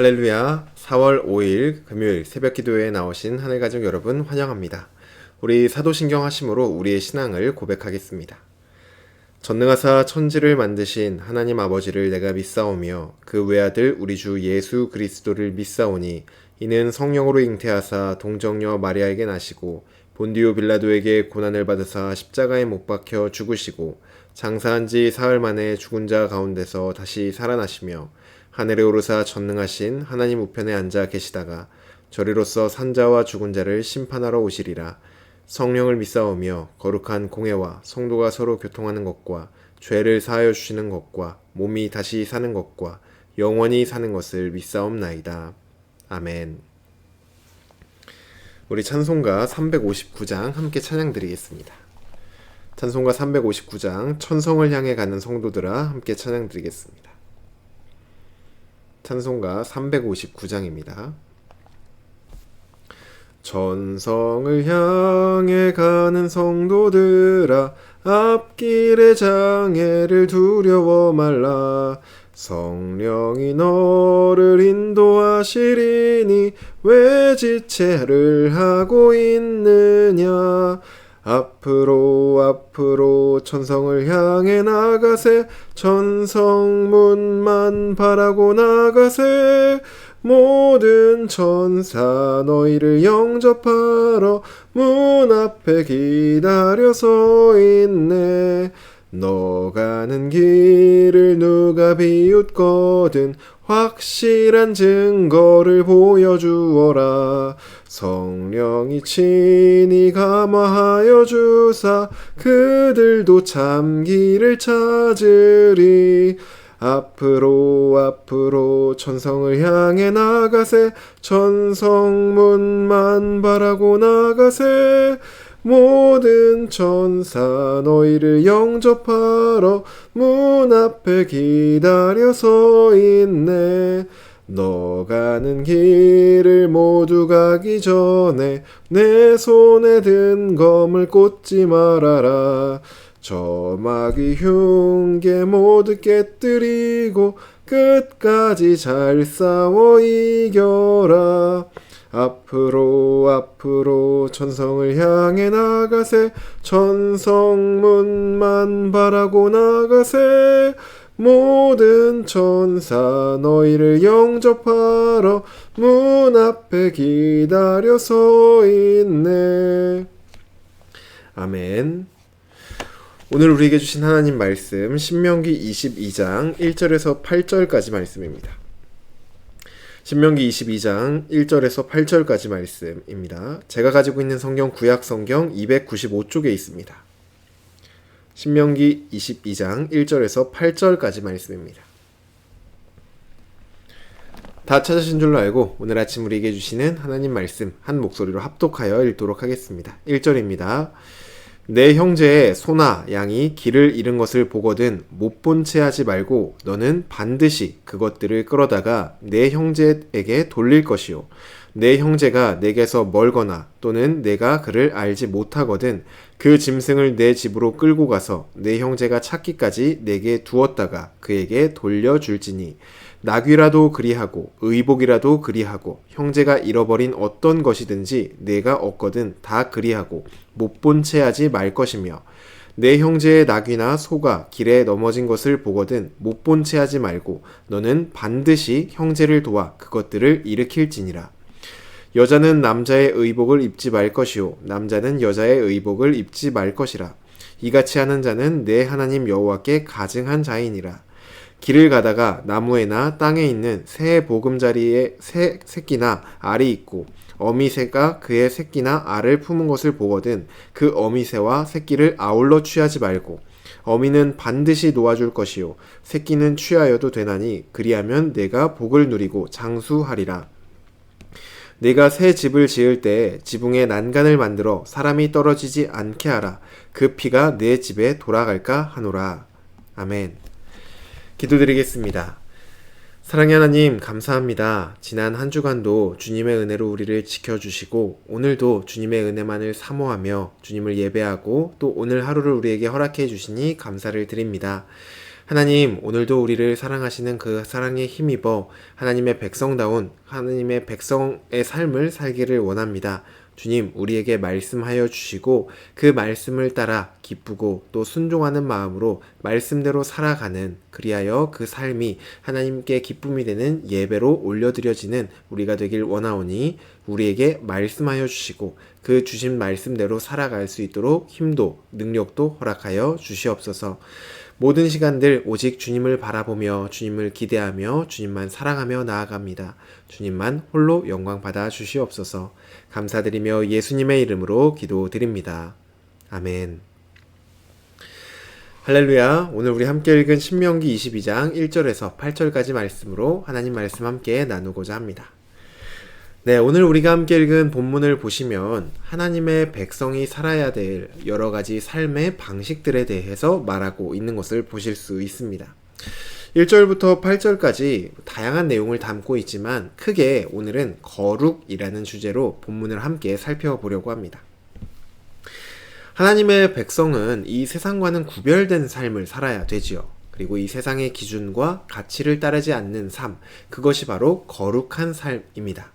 할렐루야. 4월 5일 금요일 새벽 기도회에 나오신 하늘가족 여러분 환영합니다. 우리 사도신경 하심으로 우리의 신앙을 고백하겠습니다. 전능하사 천지를 만드신 하나님 아버지를 내가 믿사오며 그 외아들 우리 주 예수 그리스도를 믿사오니 이는 성령으로 잉태하사 동정녀 마리아에게 나시고 본디오 빌라도에게 고난을 받으사 십자가에 못 박혀 죽으시고 장사한 지 사흘 만에 죽은 자 가운데서 다시 살아나시며 하늘에 오르사 전능하신 하나님 우편에 앉아 계시다가 저리로서 산자와 죽은 자를 심판하러 오시리라. 성령을 믿사오며 거룩한 공회와 성도가 서로 교통하는 것과 죄를 사하여 주시는 것과 몸이 다시 사는 것과 영원히 사는 것을 믿사옵나이다. 아멘. 우리 찬송가 359장 함께 찬양 드리겠습니다. 찬송가 359장 천성을 향해 가는 성도들아 함께 찬양 드리겠습니다. 찬송가 359장입니다. 천성을 향해 가는 성도들아 앞길의 장애를 두려워 말라. 성령이 너를 인도하시리니 왜 지체를 하고 있느냐. 앞으로 천성을 향해 나가세. 천성문만 바라고 나가세. 모든 천사 너희를 영접하러 문 앞에 기다려 서 있네. 너 가는 길을 누가 비웃거든 확실한 증거를 보여주어라. 성령이 친히 감화하여 주사 그들도 참 길을 찾으리. 앞으로 천성을 향해 나가세. 천성문만 바라고 나가세. 모든 천사 너희를 영접하러 문 앞에 기다려 서 있네. 너 가는 길을 모두 가기 전에 내 손에 든 검을 꽂지 말아라. 저 마귀 흉계 모두 깨뜨리고 끝까지 잘 싸워 이겨라. 앞으로 천성을 향해 나가세. 천성문만 바라고 나가세. 모든 천사 너희를 영접하러 문 앞에 기다려 서 있네. 아멘. 오늘 우리에게 주신 하나님 말씀 신명기 22장 1절에서 8절까지 말씀입니다. 신명기 22장 1절에서 8절까지 말씀입니다. 제가 가지고 있는 성경 구약 성경 295쪽에 있습니다. 신명기 22장 1절에서 8절까지 말씀입니다. 다 찾으신 줄로 알고 오늘 아침 우리에게 주시는 하나님 말씀 한 목소리로 합독하여 읽도록 하겠습니다. 1절입니다. 내 형제의 소나 양이 길을 잃은 것을 보거든 못 본 채 하지 말고 너는 반드시 그것들을 끌어다가 내 형제에게 돌릴 것이요. 내 형제가 내게서 멀거나 또는 내가 그를 알지 못하거든 그 짐승을 내 집으로 끌고 가서 내 형제가 찾기까지 내게 두었다가 그에게 돌려줄지니 나귀라도 그리하고 의복이라도 그리하고 형제가 잃어버린 어떤 것이든지 내가 얻거든 다 그리하고 못 본 채 하지 말 것이며 내 형제의 나귀나 소가 길에 넘어진 것을 보거든 못 본 채 하지 말고 너는 반드시 형제를 도와 그것들을 일으킬지니라. 여자는 남자의 의복을 입지 말 것이요 남자는 여자의 의복을 입지 말 것이라. 이같이 하는 자는 내 하나님 여호와께 가증한 자이니라. 길을 가다가 나무에나 땅에 있는 새의 보금자리에 새끼나 알이 있고 어미새가 그의 새끼나 알을 품은 것을 보거든 그 어미새와 새끼를 아울러 취하지 말고 어미는 반드시 놓아줄 것이요 새끼는 취하여도 되나니 그리하면 내가 복을 누리고 장수하리라. 내가 새 집을 지을 때 지붕에 난간을 만들어 사람이 떨어지지 않게 하라. 그 피가 내 집에 돌아갈까 하노라. 아멘. 기도드리겠습니다. 사랑의 하나님 감사합니다. 지난 한 주간도 주님의 은혜로 우리를 지켜주시고 오늘도 주님의 은혜만을 사모하며 주님을 예배하고 또 오늘 하루를 우리에게 허락해 주시니 감사를 드립니다. 하나님, 오늘도 우리를 사랑하시는 그 사랑에 힘입어 하나님의 백성다운 하나님의 백성의 삶을 살기를 원합니다. 주님, 우리에게 말씀하여 주시고 그 말씀을 따라 기쁘고 또 순종하는 마음으로 말씀대로 살아가는, 그리하여 그 삶이 하나님께 기쁨이 되는 예배로 올려드려지는 우리가 되길 원하오니 우리에게 말씀하여 주시고 그 주신 말씀대로 살아갈 수 있도록 힘도 능력도 허락하여 주시옵소서. 모든 시간들 오직 주님을 바라보며 주님을 기대하며 주님만 사랑하며 나아갑니다. 주님만 홀로 영광 받아 주시옵소서. 감사드리며 예수님의 이름으로 기도드립니다. 아멘. 할렐루야. 오늘 우리 함께 읽은 신명기 22장 1절에서 8절까지 말씀으로 하나님 말씀 함께 나누고자 합니다. 네, 오늘 우리가 함께 읽은 본문을 보시면 하나님의 백성이 살아야 될 여러 가지 삶의 방식들에 대해서 말하고 있는 것을 보실 수 있습니다. 1절부터 8절까지 다양한 내용을 담고 있지만 크게 오늘은 거룩이라는 주제로 본문을 함께 살펴보려고 합니다. 하나님의 백성은 이 세상과는 구별된 삶을 살아야 되지요. 그리고 이 세상의 기준과 가치를 따르지 않는 삶, 그것이 바로 거룩한 삶입니다.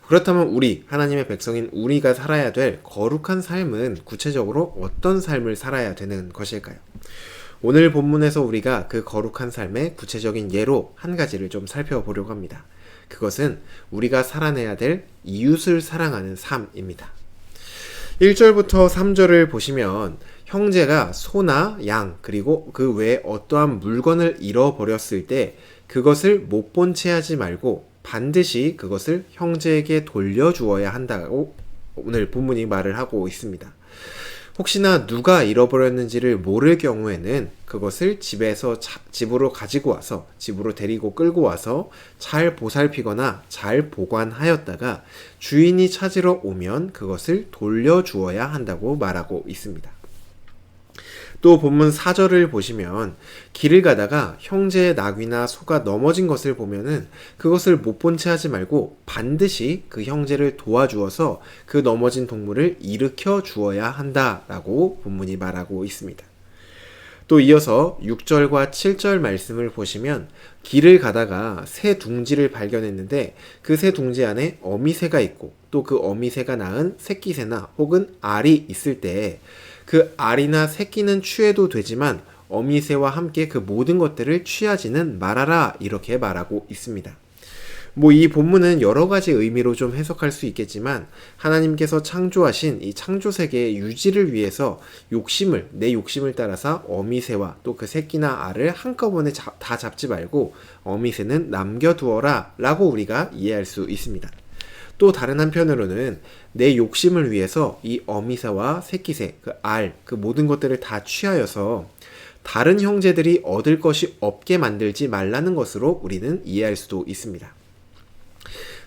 그렇다면 우리, 하나님의 백성인 우리가 살아야 될 거룩한 삶은 구체적으로 어떤 삶을 살아야 되는 것일까요? 오늘 본문에서 우리가 그 거룩한 삶의 구체적인 예로 한 가지를 좀 살펴보려고 합니다. 그것은 우리가 살아내야 될 이웃을 사랑하는 삶입니다. 1절부터 3절을 보시면 형제가 소나 양 그리고 그 외에 어떠한 물건을 잃어버렸을 때 그것을 못 본 채 하지 말고 반드시 그것을 형제에게 돌려주어야 한다고 오늘 본문이 말을 하고 있습니다. 혹시나 누가 잃어버렸는지를 모를 경우에는 그것을 집으로 가지고 와서 집으로 데리고 끌고 와서 잘 보살피거나 잘 보관하였다가 주인이 찾으러 오면 그것을 돌려주어야 한다고 말하고 있습니다. 또 본문 4절을 보시면 길을 가다가 형제의 나귀나 소가 넘어진 것을 보면은 그것을 못 본 채 하지 말고 반드시 그 형제를 도와주어서 그 넘어진 동물을 일으켜 주어야 한다라고 본문이 말하고 있습니다. 또 이어서 6절과 7절 말씀을 보시면 길을 가다가 새 둥지를 발견했는데 그 새 둥지 안에 어미새가 있고 또 그 어미새가 낳은 새끼새나 혹은 알이 있을 때 그 알이나 새끼는 취해도 되지만 어미새와 함께 그 모든 것들을 취하지는 말아라, 이렇게 말하고 있습니다. 이 본문은 여러 가지 의미로 좀 해석할 수 있겠지만 하나님께서 창조하신 이 창조 세계의 유지를 위해서 내 욕심을 따라서 어미새와 또 그 새끼나 알을 한꺼번에 다 잡지 말고 어미새는 남겨두어라 라고 우리가 이해할 수 있습니다. 또 다른 한편으로는 내 욕심을 위해서 이 어미새와 새끼새, 그 알, 그 모든 것들을 다 취하여서 다른 형제들이 얻을 것이 없게 만들지 말라는 것으로 우리는 이해할 수도 있습니다.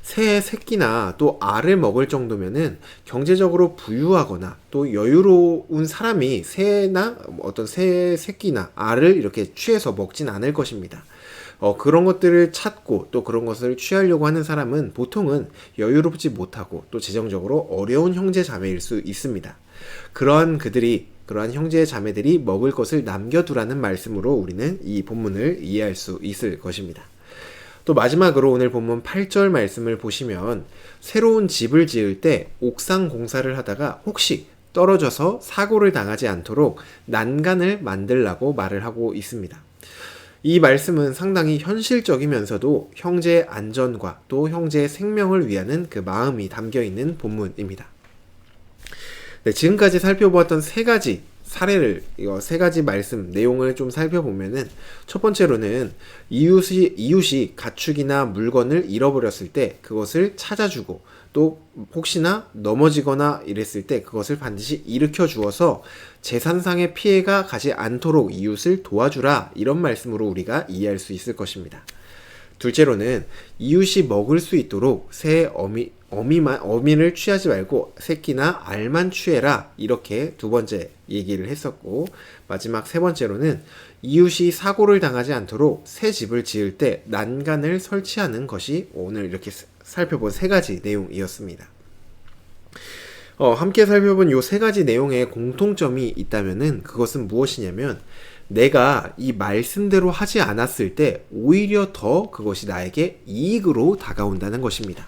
새의 새끼나 또 알을 먹을 정도면은 경제적으로 부유하거나 또 여유로운 사람이 새나 어떤 새의 새끼나 알을 이렇게 취해서 먹진 않을 것입니다. 그런 것들을 찾고 또 그런 것을 취하려고 하는 사람은 보통은 여유롭지 못하고 또 재정적으로 어려운 형제 자매일 수 있습니다. 그러한 형제 자매들이 먹을 것을 남겨두라는 말씀으로 우리는 이 본문을 이해할 수 있을 것입니다. 또 마지막으로 오늘 본문 8절 말씀을 보시면 새로운 집을 지을 때 옥상 공사를 하다가 혹시 떨어져서 사고를 당하지 않도록 난간을 만들라고 말을 하고 있습니다. 이 말씀은 상당히 현실적이면서도 형제의 안전과 또 형제의 생명을 위하는 그 마음이 담겨있는 본문입니다. 네, 지금까지 살펴보았던 세 가지 말씀 내용을 좀 살펴보면은 첫 번째로는 이웃이 가축이나 물건을 잃어버렸을 때 그것을 찾아주고 또 혹시나 넘어지거나 이랬을 때 그것을 반드시 일으켜 주어서 재산상의 피해가 가지 않도록 이웃을 도와주라, 이런 말씀으로 우리가 이해할 수 있을 것입니다. 둘째로는 이웃이 먹을 수 있도록 새의 어미를 취하지 말고 새끼나 알만 취해라, 이렇게 두 번째 얘기를 했었고, 마지막 세 번째로는 이웃이 사고를 당하지 않도록 새 집을 지을 때 난간을 설치하는 것이 오늘 이렇게 살펴본 세 가지 내용이었습니다. 함께 살펴본 이 세 가지 내용에 공통점이 있다면은 그것은 무엇이냐면 내가 이 말씀대로 하지 않았을 때 오히려 더 그것이 나에게 이익으로 다가온다는 것입니다.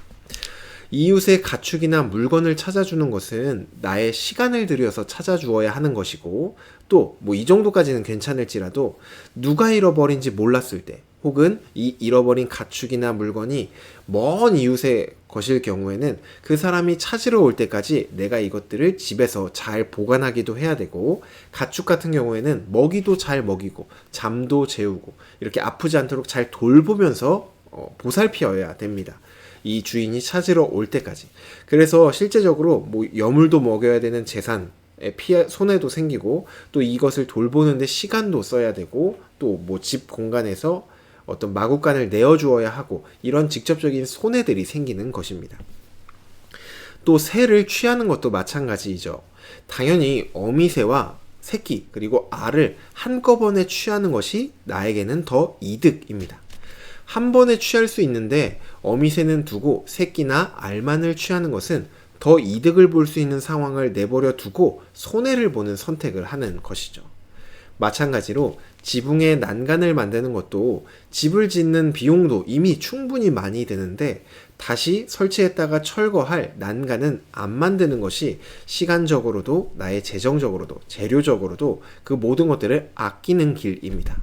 이웃의 가축이나 물건을 찾아주는 것은 나의 시간을 들여서 찾아주어야 하는 것이고, 또 뭐 이 정도까지는 괜찮을지라도 누가 잃어버린지 몰랐을 때, 혹은 이 잃어버린 가축이나 물건이 먼 이웃의 것일 경우에는 그 사람이 찾으러 올 때까지 내가 이것들을 집에서 잘 보관하기도 해야 되고, 가축 같은 경우에는 먹이도 잘 먹이고 잠도 재우고 이렇게 아프지 않도록 잘 돌보면서 보살피어야 됩니다. 이 주인이 찾으러 올 때까지. 그래서 실제적으로 뭐 여물도 먹여야 되는 재산에 손해도 생기고, 또 이것을 돌보는데 시간도 써야 되고, 또 뭐 집 공간에서 어떤 마구간을 내어주어야 하고, 이런 직접적인 손해들이 생기는 것입니다. 또 새를 취하는 것도 마찬가지이죠. 당연히 어미새와 새끼 그리고 알을 한꺼번에 취하는 것이 나에게는 더 이득입니다. 한 번에 취할 수 있는데 어미새는 두고 새끼나 알만을 취하는 것은 더 이득을 볼 수 있는 상황을 내버려 두고 손해를 보는 선택을 하는 것이죠. 마찬가지로 지붕에 난간을 만드는 것도 집을 짓는 비용도 이미 충분히 많이 드는데 다시 설치했다가 철거할 난간은 안 만드는 것이 시간적으로도 나의 재정적으로도 재료적으로도 그 모든 것들을 아끼는 길입니다.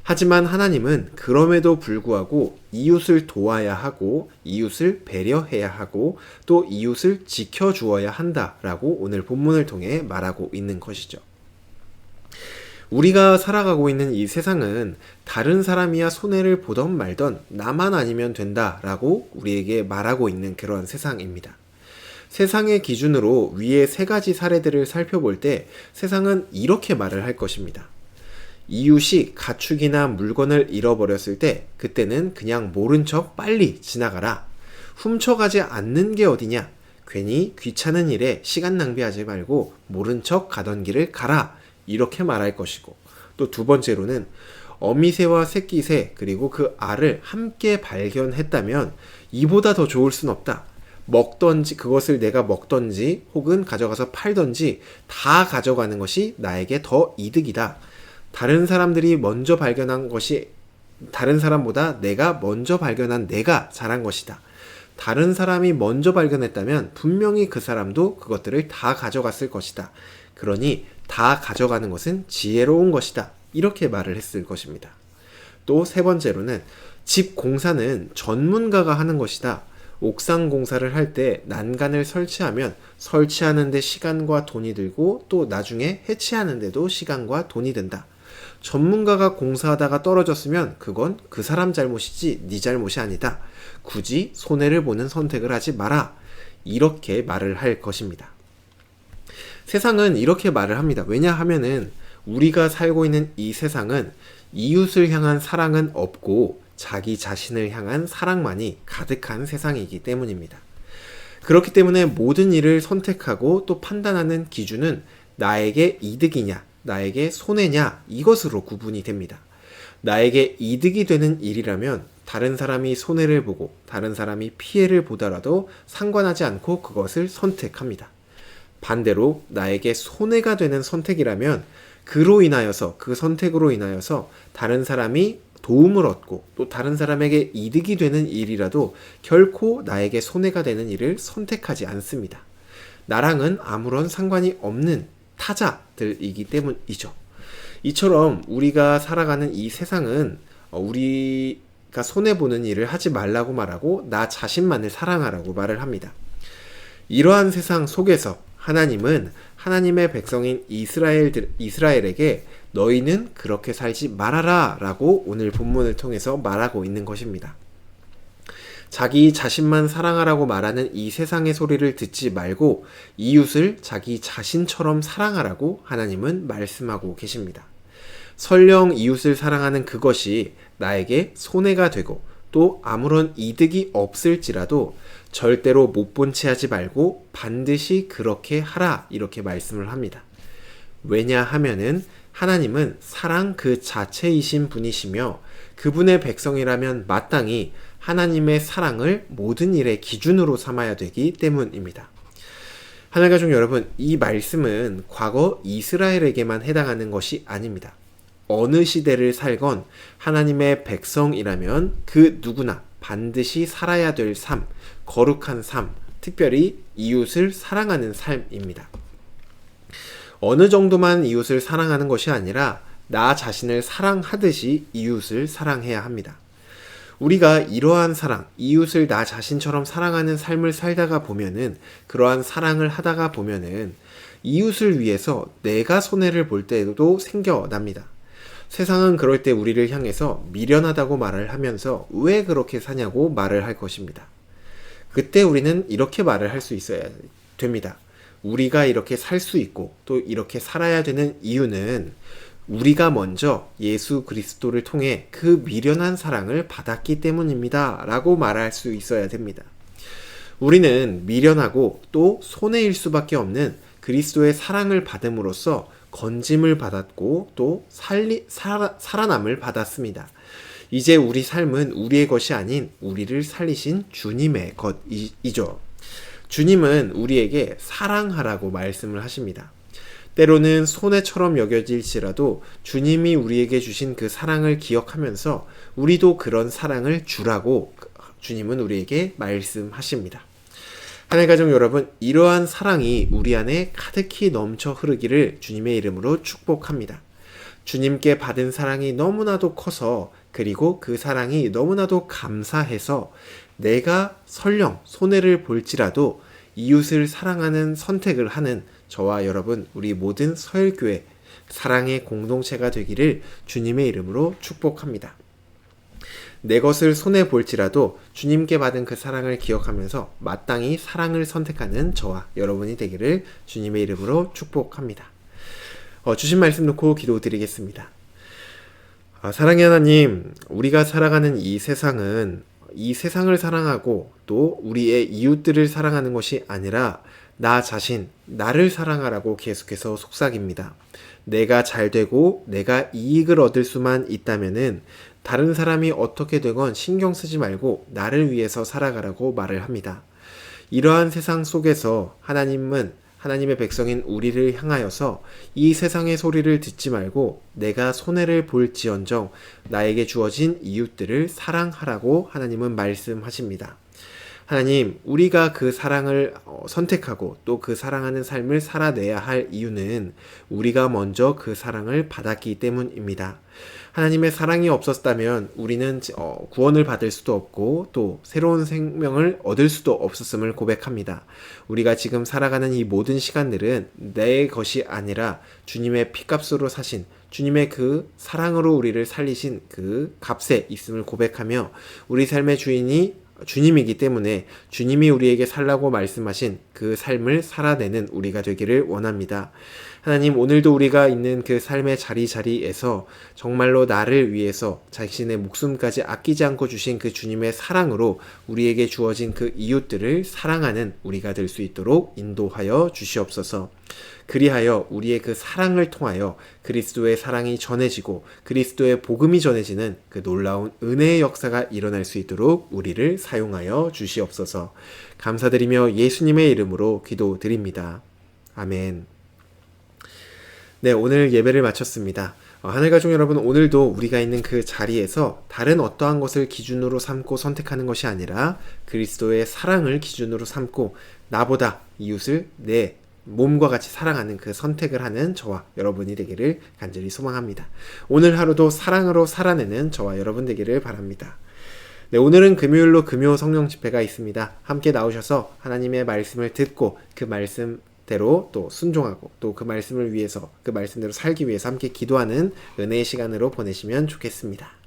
하지만 하나님은 그럼에도 불구하고 이웃을 도와야 하고 이웃을 배려해야 하고 또 이웃을 지켜주어야 한다라고 오늘 본문을 통해 말하고 있는 것이죠. 우리가 살아가고 있는 이 세상은 다른 사람이야 손해를 보던 말던 나만 아니면 된다라고 우리에게 말하고 있는 그런 세상입니다. 세상의 기준으로 위의 세 가지 사례들을 살펴볼 때 세상은 이렇게 말을 할 것입니다. 이웃이 가축이나 물건을 잃어버렸을 때 그때는 그냥 모른 척 빨리 지나가라. 훔쳐가지 않는 게 어디냐. 괜히 귀찮은 일에 시간 낭비하지 말고 모른 척 가던 길을 가라. 이렇게 말할 것이고, 또 두 번째로는 어미새와 새끼새 그리고 그 알을 함께 발견했다면 이보다 더 좋을 순 없다. 먹던지 그것을 내가 먹던지 혹은 가져가서 팔던지 다 가져가는 것이 나에게 더 이득이다. 다른 사람들이 먼저 발견한 것이 다른 사람보다 내가 먼저 발견한 내가 잘한 것이다. 다른 사람이 먼저 발견했다면 분명히 그 사람도 그것들을 다 가져갔을 것이다. 그러니 다 가져가는 것은 지혜로운 것이다. 이렇게 말을 했을 것입니다. 또 세 번째로는 집 공사는 전문가가 하는 것이다. 옥상 공사를 할 때 난간을 설치하면 설치하는 데 시간과 돈이 들고 또 나중에 해치하는 데도 시간과 돈이 든다. 전문가가 공사하다가 떨어졌으면 그건 그 사람 잘못이지 네 잘못이 아니다. 굳이 손해를 보는 선택을 하지 마라. 이렇게 말을 할 것입니다. 세상은 이렇게 말을 합니다. 왜냐하면은 우리가 살고 있는 이 세상은 이웃을 향한 사랑은 없고 자기 자신을 향한 사랑만이 가득한 세상이기 때문입니다. 그렇기 때문에 모든 일을 선택하고 또 판단하는 기준은 나에게 이득이냐 나에게 손해냐 이것으로 구분이 됩니다. 나에게 이득이 되는 일이라면 다른 사람이 손해를 보고 다른 사람이 피해를 보더라도 상관하지 않고 그것을 선택합니다. 반대로 나에게 손해가 되는 선택이라면 그로 인하여서 그 선택으로 인하여서 다른 사람이 도움을 얻고 또 다른 사람에게 이득이 되는 일이라도 결코 나에게 손해가 되는 일을 선택하지 않습니다. 나랑은 아무런 상관이 없는 타자들이기 때문이죠. 이처럼 우리가 살아가는 이 세상은 우리가 손해보는 일을 하지 말라고 말하고 나 자신만을 사랑하라고 말을 합니다. 이러한 세상 속에서 하나님은 하나님의 백성인 이스라엘에게 너희는 그렇게 살지 말아라 라고 오늘 본문을 통해서 말하고 있는 것입니다. 자기 자신만 사랑하라고 말하는 이 세상의 소리를 듣지 말고 이웃을 자기 자신처럼 사랑하라고 하나님은 말씀하고 계십니다. 설령 이웃을 사랑하는 그것이 나에게 손해가 되고 또 아무런 이득이 없을지라도 절대로 못 본 채 하지 말고 반드시 그렇게 하라 이렇게 말씀을 합니다. 왜냐하면은 하나님은 사랑 그 자체이신 분이시며 그분의 백성이라면 마땅히 하나님의 사랑을 모든 일의 기준으로 삼아야 되기 때문입니다. 하늘가족 여러분, 이 말씀은 과거 이스라엘에게만 해당하는 것이 아닙니다. 어느 시대를 살건 하나님의 백성이라면 그 누구나 반드시 살아야 될 삶, 거룩한 삶, 특별히 이웃을 사랑하는 삶입니다. 어느 정도만 이웃을 사랑하는 것이 아니라 나 자신을 사랑하듯이 이웃을 사랑해야 합니다. 우리가 이러한 사랑, 이웃을 나 자신처럼 사랑하는 삶을 살다가 보면은, 그러한 사랑을 하다가 보면은 이웃을 위해서 내가 손해를 볼 때도 생겨납니다. 세상은 그럴 때 우리를 향해서 미련하다고 말을 하면서 왜 그렇게 사냐고 말을 할 것입니다. 그때 우리는 이렇게 말을 할 수 있어야 됩니다. 우리가 이렇게 살 수 있고 또 이렇게 살아야 되는 이유는 우리가 먼저 예수 그리스도를 통해 그 미련한 사랑을 받았기 때문입니다. 라고 말할 수 있어야 됩니다. 우리는 미련하고 또 손해일 수밖에 없는 그리스도의 사랑을 받음으로써 건짐을 받았고 또 살아남을 받았습니다. 이제 우리 삶은 우리의 것이 아닌 우리를 살리신 주님의 것이죠. 주님은 우리에게 사랑하라고 말씀을 하십니다. 때로는 손해처럼 여겨질지라도 주님이 우리에게 주신 그 사랑을 기억하면서 우리도 그런 사랑을 주라고 주님은 우리에게 말씀하십니다. 하나님 가족 여러분, 이러한 사랑이 우리 안에 가득히 넘쳐 흐르기를 주님의 이름으로 축복합니다. 주님께 받은 사랑이 너무나도 커서, 그리고 그 사랑이 너무나도 감사해서 내가 설령 손해를 볼지라도 이웃을 사랑하는 선택을 하는 저와 여러분, 우리 모든 서일교회 사랑의 공동체가 되기를 주님의 이름으로 축복합니다. 내 것을 손해볼지라도 주님께 받은 그 사랑을 기억하면서 마땅히 사랑을 선택하는 저와 여러분이 되기를 주님의 이름으로 축복합니다. 주신 말씀 놓고 기도드리겠습니다. 사랑의 하나님, 우리가 살아가는 이 세상은 이 세상을 사랑하고 또 우리의 이웃들을 사랑하는 것이 아니라 나 자신, 나를 사랑하라고 계속해서 속삭입니다. 내가 잘 되고 내가 이익을 얻을 수만 있다면은 다른 사람이 어떻게 되건 신경 쓰지 말고 나를 위해서 살아가라고 말을 합니다. 이러한 세상 속에서 하나님의 백성인 우리를 향하여서 이 세상의 소리를 듣지 말고 내가 손해를 볼지언정 나에게 주어진 이웃들을 사랑하라고 하나님은 말씀하십니다. 하나님, 우리가 그 사랑을 선택하고 또 그 사랑하는 삶을 살아내야 할 이유는 우리가 먼저 그 사랑을 받았기 때문입니다. 하나님의 사랑이 없었다면 우리는 구원을 받을 수도 없고 또 새로운 생명을 얻을 수도 없었음을 고백합니다. 우리가 지금 살아가는 이 모든 시간들은 내 것이 아니라 주님의 피값으로 사신 주님의 그 사랑으로 우리를 살리신 그 값에 있음을 고백하며 우리 삶의 주인이 주님이기 때문에 주님이 우리에게 살라고 말씀하신 그 삶을 살아내는 우리가 되기를 원합니다. 하나님, 오늘도 우리가 있는 그 삶의 자리에서 정말로 나를 위해서 자신의 목숨까지 아끼지 않고 주신 그 주님의 사랑으로 우리에게 주어진 그 이웃들을 사랑하는 우리가 될 수 있도록 인도하여 주시옵소서. 그리하여 우리의 그 사랑을 통하여 그리스도의 사랑이 전해지고 그리스도의 복음이 전해지는 그 놀라운 은혜의 역사가 일어날 수 있도록 우리를 사용하여 주시옵소서. 감사드리며 예수님의 이름으로 기도드립니다. 아멘. 네, 오늘 예배를 마쳤습니다. 하늘가족 여러분, 오늘도 우리가 있는 그 자리에서 다른 어떠한 것을 기준으로 삼고 선택하는 것이 아니라 그리스도의 사랑을 기준으로 삼고 나보다 이웃을 내 몸과 같이 사랑하는 그 선택을 하는 저와 여러분이 되기를 간절히 소망합니다. 오늘 하루도 사랑으로 살아내는 저와 여러분 되기를 바랍니다. 네, 오늘은 금요일로 금요 성령 집회가 있습니다. 함께 나오셔서 하나님의 말씀을 듣고 그 말씀대로 또 순종하고 또 그 말씀을 위해서 그 말씀대로 살기 위해서 함께 기도하는 은혜의 시간으로 보내시면 좋겠습니다.